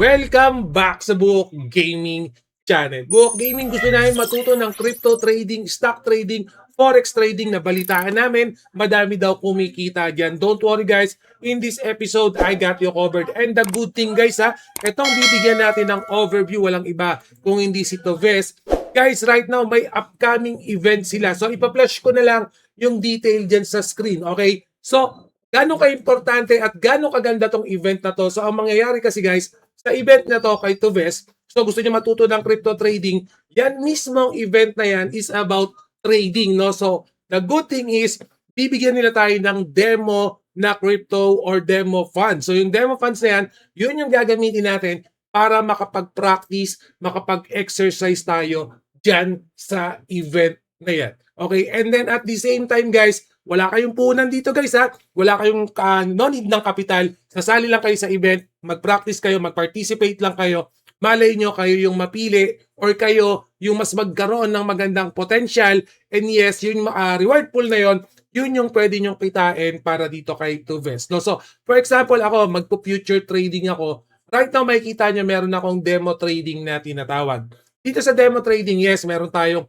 Welcome back sa Buhok Gaming Channel. Buhok Gaming, gusto namin matuto ng crypto trading, stock trading, forex trading na balitaan namin. Madami daw kumikita dyan. Don't worry guys, in this episode, I got you covered. And the good thing guys itong bibigyan natin ng overview, walang iba kung hindi si Toves. Guys, right now may upcoming event sila. So ipa-flash ko na lang yung detail dyan sa screen, okay? So, gaano ka-importante at gaano kaganda tong event na to. So ang mangyayari kasi guys, sa event na to kay Toves, so gusto niya matuto ng crypto trading, yan mismong event na yan is about trading, no? So the good thing is, bibigyan nila tayo ng demo na crypto or demo funds. So yung demo funds na yan, yun yung gagamitin natin para makapag-practice, makapag-exercise tayo dyan sa event na yan. Okay, and then at the same time guys, wala kayong puhunan dito guys wala kayong no need ng kapital, sasali lang kayo sa event, mag-practice kayo, mag-participate lang kayo, malay nyo kayo yung mapili or kayo yung mas magkaroon ng magandang potential, and yes, yung reward pool na yun yung pwede nyong kitain para dito kay Toves. No? So, for example, ako, magpo-future trading ako, right now makikita nyo meron akong demo trading na tinatawag. Dito sa demo trading, yes, meron tayong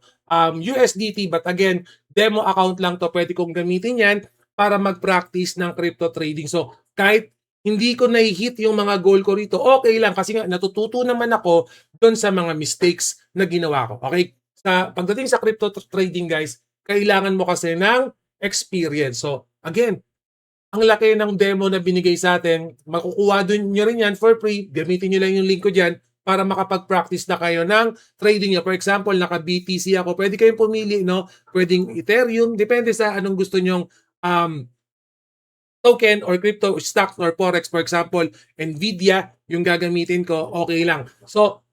USDT, but again, demo account lang to, pwede kong gamitin yan para mag-practice ng crypto trading. So, kahit hindi ko na-hit yung mga goal ko rito, okay lang kasi nga natututo naman ako doon sa mga mistakes na ginawa ko. Okay? Pagdating sa crypto trading guys, kailangan mo kasi ng experience. So, again, ang laki ng demo na binigay sa atin, makukuha doon nyo rin yan for free, gamitin nyo lang yung link ko dyan para makapag-practice na kayo ng trading nyo. For example, naka-BTC ako, pwede kayong pumili, no? Pwedeng Ethereum, depende sa anong gusto nyong token or crypto stocks or forex. For example, Nvidia yung gagamitin ko, okay lang. So,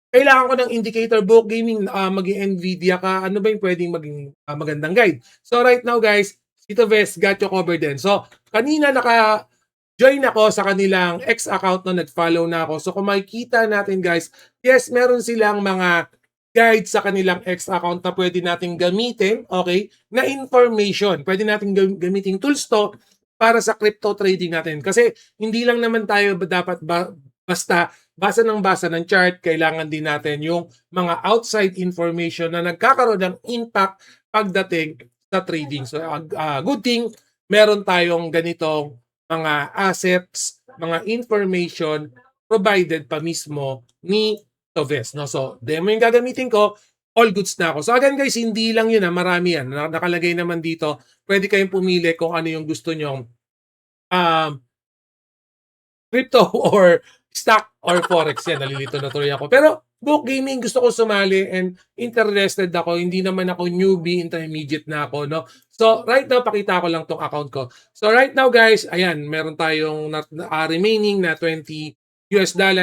kailangan ko ng indicator. Book gaming, maging Nvidia ka, ano ba yung pwedeng maging magandang guide? So right now guys, Tito Ves got you covered din. So kanina naka-join ako sa kanilang X account na nag-follow na ako. So kung makikita natin guys, yes, meron silang mga guide sa kanilang X account na pwede nating gamitin, okay, na information. Pwede nating gamitin tools to para sa crypto trading natin. Kasi hindi lang naman tayo dapat basta basa ng chart, kailangan din natin yung mga outside information na nagkakaroon ng impact pagdating sa trading. So, good thing, meron tayong ganitong mga assets, mga information provided pa mismo ni Toves. No? So, demo yung gagamitin ko, all goods na ako. So, again guys, hindi lang yun, marami yan. Nakalagay naman dito, pwede kayong pumili kung ano yung gusto nyong crypto or stock or forex yan. Nalilito na tuloy ako. Pero book gaming, gusto ko sumali and interested ako. Hindi naman ako newbie, intermediate na ako. No? So right now, pakita ko lang tong account ko. So right now guys, ayan, meron tayong remaining na $20.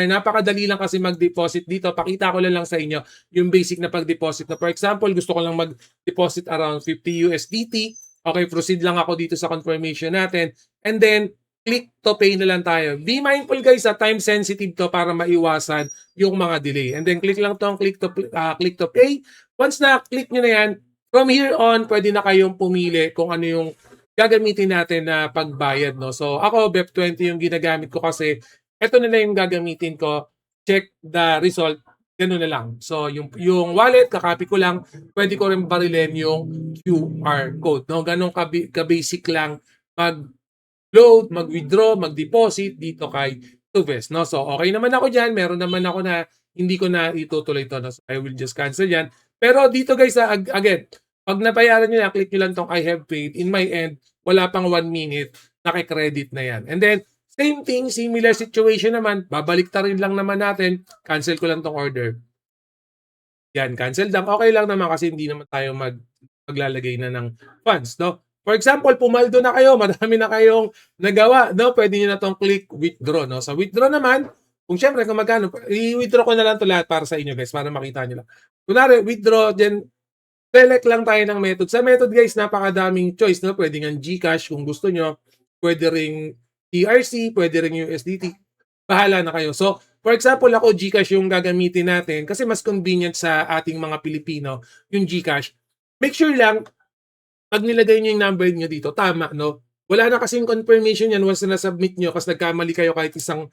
Napakadali lang kasi mag-deposit dito. Pakita ko lang sa inyo yung basic na pag-deposit. Na for example, gusto ko lang mag-deposit around 50 USDT. Okay, proceed lang ako dito sa confirmation natin. And then, click to pay na lang tayo. Be mindful guys, time sensitive to para maiwasan yung mga delay. And then click lang tong click to pay. Once na click nyo na yan, from here on, pwede na kayong pumili kung ano yung gagamitin natin na pagbayad. No? So ako, BEP20 yung ginagamit ko kasi ito na lang yung gagamitin ko. Check the result. Ganun na lang. So yung wallet, kakopy ko lang. Pwede ko rin barilin yung QR code. No? Ganun ka-basic lang mag-load, mag-withdraw, mag-deposit dito kay Toves. No? So, okay naman ako dyan. Meron naman ako na hindi ko na itutuloy to. No? So, I will just cancel yan. Pero dito guys, again, pag nabayaran nyo na, click nyo lang tong I have paid. In my end, wala pang 1 minute, nakikredit na yan. And then, same thing, similar situation naman, babalik ta rin lang naman natin. Cancel ko lang tong order. Yan, cancel lang. Okay lang naman kasi hindi naman tayo maglalagay na ng funds. No? For example, pumaldo na kayo, madami na kayong nagawa, no? Pwede niyo na tong click withdraw, no? Sa withdraw naman, kung syempre kung magkano, i-withdraw ko na lang to lahat para sa inyo, guys, para makita niyo lang. Kunwari, withdraw, then select lang tayo ng method. Sa method, guys, napakadaming choice, no? Pwede nga GCash kung gusto nyo, pwede ring TRC, pwede ring USDT. Bahala na kayo. So, for example, ako GCash yung gagamitin natin kasi mas convenient sa ating mga Pilipino, yung GCash. Make sure lang pag nilagay nyo yung number nyo dito, tama, no? Wala na kasing confirmation yan once na submit nyo kasi nagkamali kayo kahit isang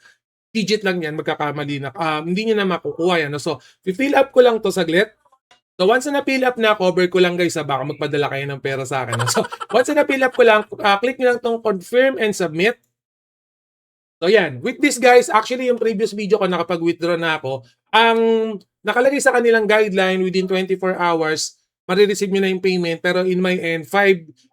digit lang yan, magkakamali na, hindi nyo na makukuha yan. No? So, fill up ko lang to saglit. So, once na na-fill up na, cover ko lang guys, baka magpadala kayo ng pera sa akin. No? So, once na na-fill up ko lang, click nyo lang tong confirm and submit. So, yan. With this guys, actually yung previous video ko, nakapag-withdraw na ako. Ang nakalagay sa kanilang guideline, within 24 hours, marireceive nyo na yung payment. Pero in my end,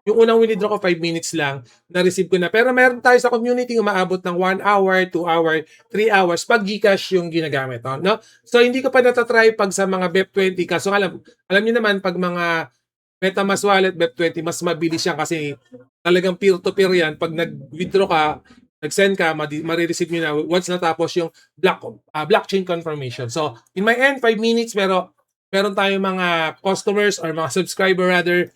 yung unang withdraw ko, 5 minutes lang, na-receive ko na. Pero meron tayo sa community umaabot ng 1 hour, 2 hour, 3 hours pag Gcash yung ginagamit. No? So, hindi ko pa natatry pag sa mga BEP20. Kaso alam nyo naman, pag mga MetaMask wallet, BEP20, mas mabilis yan kasi talagang peer-to-peer yan. Pag nag-withdraw ka, nag-send ka, marireceive nyo na once natapos yung blockchain confirmation. So, in my end, 5 minutes, pero meron tayong mga customers or mga subscriber rather,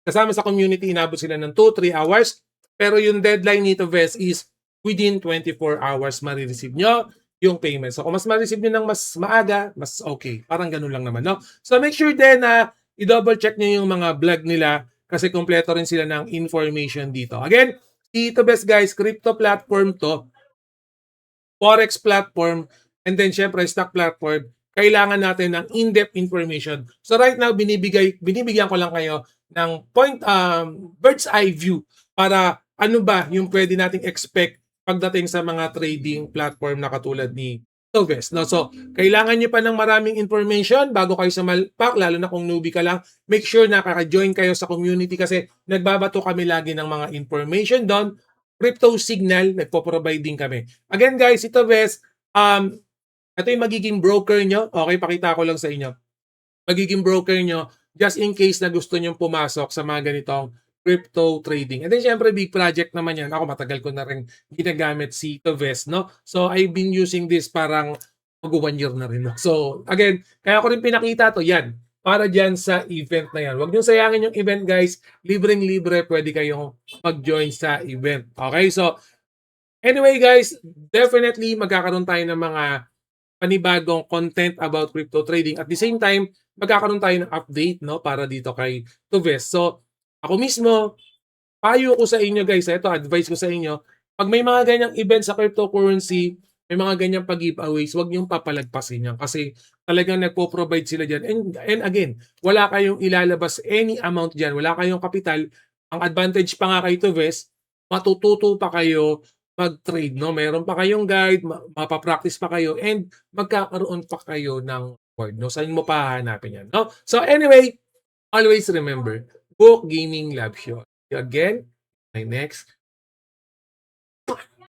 kasama sa community, inabot sila ng 2-3 hours. Pero yung deadline nito, Vest, is within 24 hours marireceive nyo yung payment. So, kung mas ma-receive nyo ng mas maaga, mas okay. Parang ganun lang naman, no? So, make sure din na i-double check nyo yung mga vlog nila kasi kompleto rin sila ng information dito. Again, dito best guys, crypto platform to, forex platform, and then syempre stock platform. Kailangan natin ng in-depth information. So right now, binibigyan ko lang kayo ng bird's eye view para ano ba yung pwede nating expect pagdating sa mga trading platform na katulad ni Toves. No? So, kailangan nyo pa ng maraming information bago kayo sa Malpak, lalo na kung newbie ka lang. Make sure na kaka-join kayo sa community kasi nagbabato kami lagi ng mga information doon. Crypto Signal, nagpo-provide din kami. Again guys, ito Ves, ito yung magiging broker nyo. Okay, pakita ko lang sa inyo. Magiging broker nyo just in case na gusto nyo pumasok sa mga ganitong crypto trading. And then syempre big project naman yan. Ako matagal ko na rin ginagamit si Toves, no? So I've been using this parang mag-1 year na rin. No? So again, kaya ko rin pinakita to, yan. Para dyan sa event na yan. Huwag nyo sayangin yung event guys. Libreng-libre, pwede kayong mag-join sa event. Okay, so anyway guys, definitely magkakaroon tayo ng mga panibagong content about crypto trading. At the same time, magkakaroon tayo ng update no para dito kay Toves. So ako mismo, payo ko sa inyo guys, ito advice ko sa inyo, pag may mga ganyang event sa cryptocurrency, may mga ganyang pag-giveaways, huwag niyong papalagpasin yan kasi talagang nagpo-provide sila dyan. And again, wala kayong ilalabas any amount dyan, wala kayong kapital. Ang advantage pa nga kay Toves, matututo pa kayo mag-trade, no? Meron pa kayong guide, mapapractice pa kayo, and magkakaroon pa kayo ng reward, no? Saan mo pa hahanapin yan, no? So anyway, always remember, Book Gaming Lab Show. Again, my next